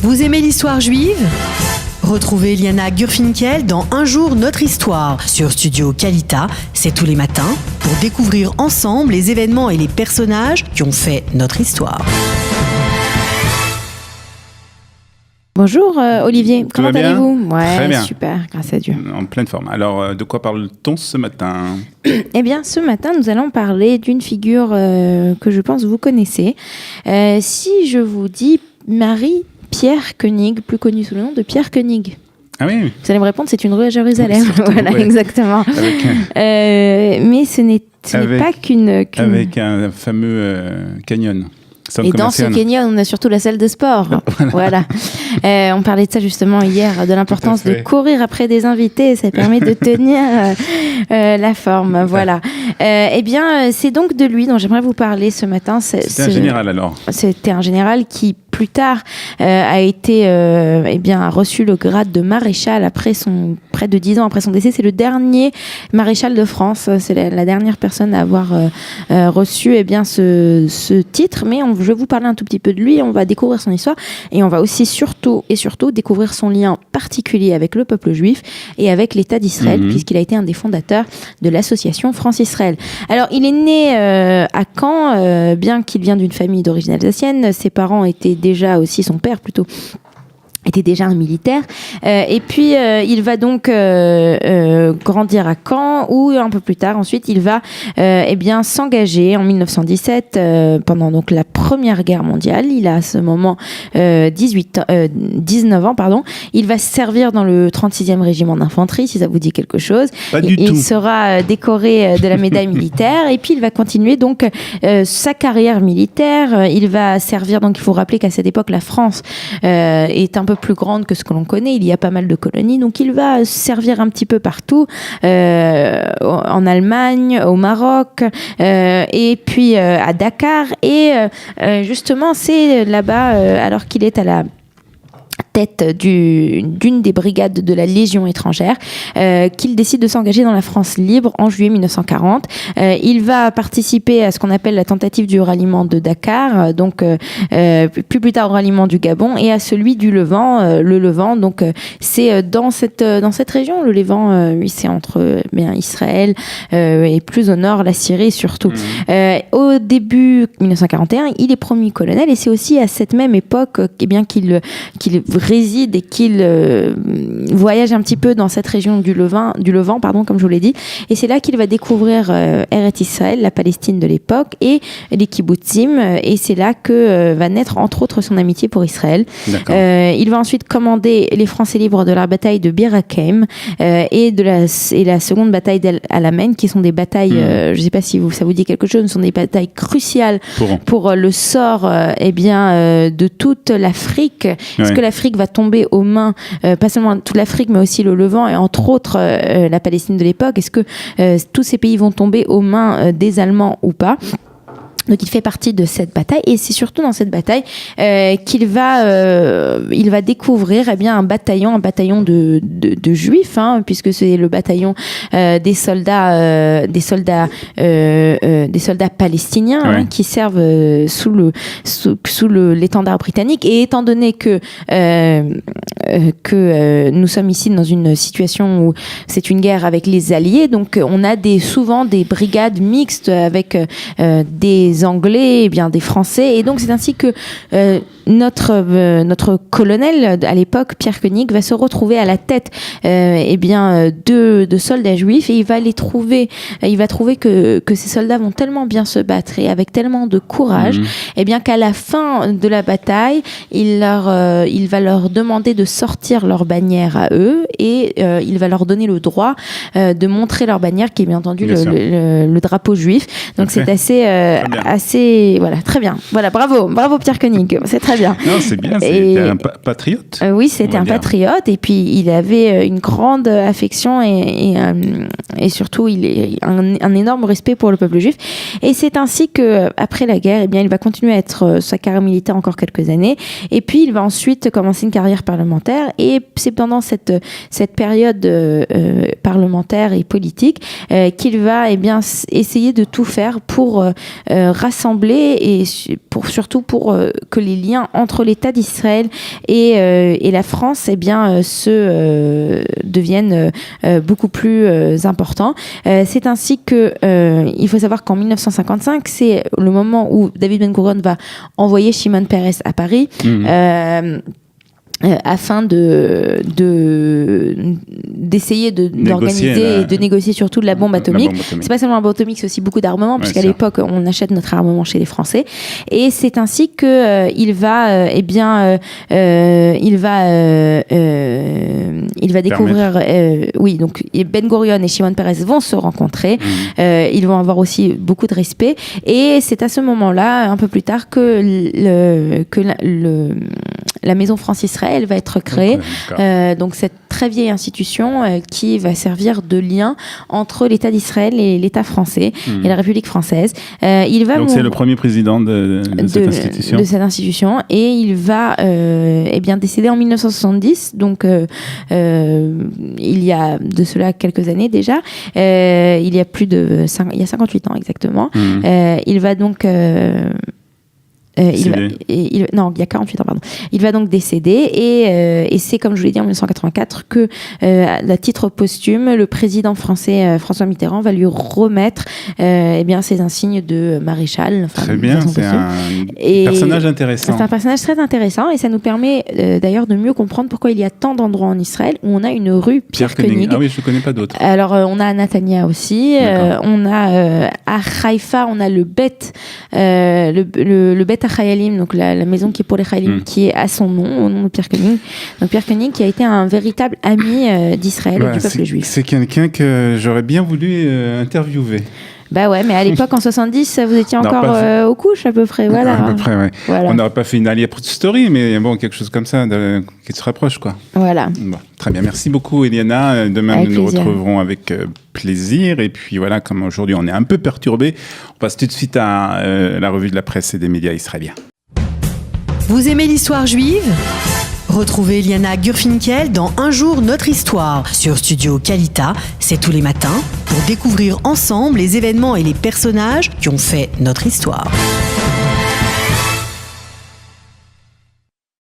Vous aimez l'histoire juive ? Retrouvez Liana Gurfinkel dans Un jour notre histoire sur Studio Kalita, c'est tous les matins, pour découvrir ensemble les événements et les personnages qui ont fait notre histoire. Bonjour Olivier, comment allez-vous ? Très bien. Super, grâce à Dieu. En pleine forme. Alors, de quoi parle-t-on ce matin ? Eh bien, ce matin, nous allons parler d'une figure que je pense vous connaissez. Si je vous dis Marie-Pierre Koenig, plus connue sous le nom de Pierre Koenig. Ah oui. Vous allez me répondre, c'est une rue à Jérusalem. Surtout, voilà, ouais. Exactement. Mais ce n'est pas qu'une... Avec un fameux canyon. Et dans ce canyon, on a surtout la salle de sport. Voilà. On parlait de ça justement hier, de l'importance de courir après des invités. Ça permet de tenir la forme. Voilà. Eh bien, c'est donc de lui dont j'aimerais vous parler ce matin. C'était un général alors. C'était un général qui plus tard a été a reçu le grade de maréchal près de 10 ans après son décès. C'est le dernier maréchal de France. C'est la dernière personne à avoir reçu ce titre. Mais je vais vous parler un tout petit peu de lui. On va découvrir son histoire et on va aussi surtout découvrir son lien particulier avec le peuple juif et avec l'État d'Israël, puisqu'il a été un des fondateurs de l'association France-Israël. Alors, il est né à Caen, bien qu'il vienne d'une famille d'origine alsacienne. Ses parents étaient déjà aussi, son père plutôt, était déjà un militaire. Et puis, il va donc grandir à Caen, où un peu plus tard, ensuite, il va s'engager en 1917 pendant donc la Première Guerre mondiale. Il a à ce moment 19 ans. Il va servir dans le 36e régiment d'infanterie, si ça vous dit quelque chose. Pas du tout. Il sera décoré de la médaille militaire. Et puis, il va continuer donc sa carrière militaire. Il va servir, donc il faut rappeler qu'à cette époque, la France est un peu plus grande que ce que l'on connaît. Il y a pas mal de colonies. Donc, il va servir un petit peu partout, en Allemagne, au Maroc, et puis à Dakar. Et justement, c'est là-bas, alors qu'il est à la tête d'une des brigades de la Légion étrangère, qu'il décide de s'engager dans la France libre en juillet 1940. Il va participer à ce qu'on appelle la tentative du ralliement de Dakar, donc plus tard au ralliement du Gabon et à celui du Levant. Le Levant, donc c'est dans cette région, le Levant, c'est entre Israël et plus au nord la Syrie surtout. Au début 1941, il est promu colonel et c'est aussi à cette même époque qu'il réside et qu'il voyage un petit peu dans cette région du Levant, comme je vous l'ai dit. Et c'est là qu'il va découvrir Eretz Israël, la Palestine de l'époque, et les kibbutzim. Et c'est là que va naître, entre autres, son amitié pour Israël. Il va ensuite commander les Français libres de la bataille de Bir Hakeim et la seconde bataille d'El Alamein, qui sont des batailles, je ne sais pas si ça vous dit quelque chose, ce sont des batailles cruciales pour le sort de toute l'Afrique. Est-ce que l'Afrique va tomber aux mains, pas seulement toute l'Afrique, mais aussi le Levant et entre autres la Palestine de l'époque? Est-ce que tous ces pays vont tomber aux mains des Allemands ou pas? Donc il fait partie de cette bataille et c'est surtout dans cette bataille qu'il va découvrir un bataillon de juifs, puisque c'est le bataillon des soldats palestiniens qui servent sous l'étendard britannique. Et étant donné que nous sommes ici dans une situation où c'est une guerre avec les Alliés, donc on a souvent des brigades mixtes avec des Anglais, des Français, et donc c'est ainsi que notre colonel à l'époque, Pierre Koenig, va se retrouver à la tête de soldats juifs, et il va trouver que ces soldats vont tellement bien se battre et avec tellement de courage, qu'à la fin de la bataille, il va leur demander de sortir leur bannière à eux, et il va leur donner le droit de montrer leur bannière, qui est bien entendu le drapeau juif. Donc c'est assez voilà, très bien. Voilà, bravo Pierre Koenig, c'est très bien. Non, c'est bien, c'était un patriote. Oui, c'était un patriote, et puis il avait une grande affection et surtout un énorme respect pour le peuple juif. Et c'est ainsi que après la guerre, il va continuer à être sa carrière militaire encore quelques années, et puis il va ensuite commencer une carrière parlementaire parlementaire, et c'est pendant cette période parlementaire et politique qu'il va essayer de tout faire pour rassembler et surtout pour que les liens entre l'État d'Israël et la France deviennent beaucoup plus importants. C'est ainsi que il faut savoir qu'en 1955, c'est le moment où David Ben Gurion va envoyer Shimon Peres à Paris. Afin d'essayer d'organiser et de négocier surtout de la bombe atomique. C'est pas seulement la bombe atomique, c'est aussi beaucoup d'armement, puisqu'à l'époque on achète notre armement chez les Français. Et c'est ainsi que il va découvrir donc Ben Gurion et Shimon Peres vont se rencontrer. Ils vont avoir aussi beaucoup de respect, et c'est à ce moment-là, un peu plus tard, que la Maison France-Israël va être créée. Donc cette très vieille institution qui va servir de lien entre l'État d'Israël et l'État français et la République française. Donc c'est le premier président de cette institution. De cette institution, et il va décéder en 1970. Donc il y a de cela quelques années déjà. Il y a 58 ans exactement. Il va donc il y a 48 ans, pardon. Il va donc décéder, et c'est, comme je vous l'ai dit, en 1984 que, à titre posthume, le président français François Mitterrand va lui remettre ses insignes de maréchal. Très bien, c'est un personnage intéressant. C'est un personnage très intéressant, et ça nous permet d'ailleurs de mieux comprendre pourquoi il y a tant d'endroits en Israël où on a une rue Pierre Koenig. Ah oui, je ne connais pas d'autres. Alors, on a à Netanya aussi, on a à Haïfa, on a le Bet Chayalim, donc la maison qui est pour les Chayalim, qui est à son nom, au nom de Pierre Koenig. Donc Pierre Koenig qui a été un véritable ami d'Israël et du peuple juif. C'est quelqu'un que j'aurais bien voulu interviewer. Bah ouais, mais à l'époque, en 70, vous étiez encore aux couches à peu près. Voilà. À peu près, ouais. Voilà. On n'aurait pas fait une alliée story, mais bon, quelque chose comme ça qui se rapproche, quoi. Voilà. Bon, très bien. Merci beaucoup, Eliana. Demain, nous nous retrouverons avec plaisir. Et puis voilà, comme aujourd'hui, on est un peu perturbé, on passe tout de suite à la revue de la presse et des médias israéliens. Vous aimez l'histoire juive ? Retrouvez Eliana Gurfinkel dans Un jour notre histoire sur Studio Kalita. C'est tous les matins pour découvrir ensemble les événements et les personnages qui ont fait notre histoire.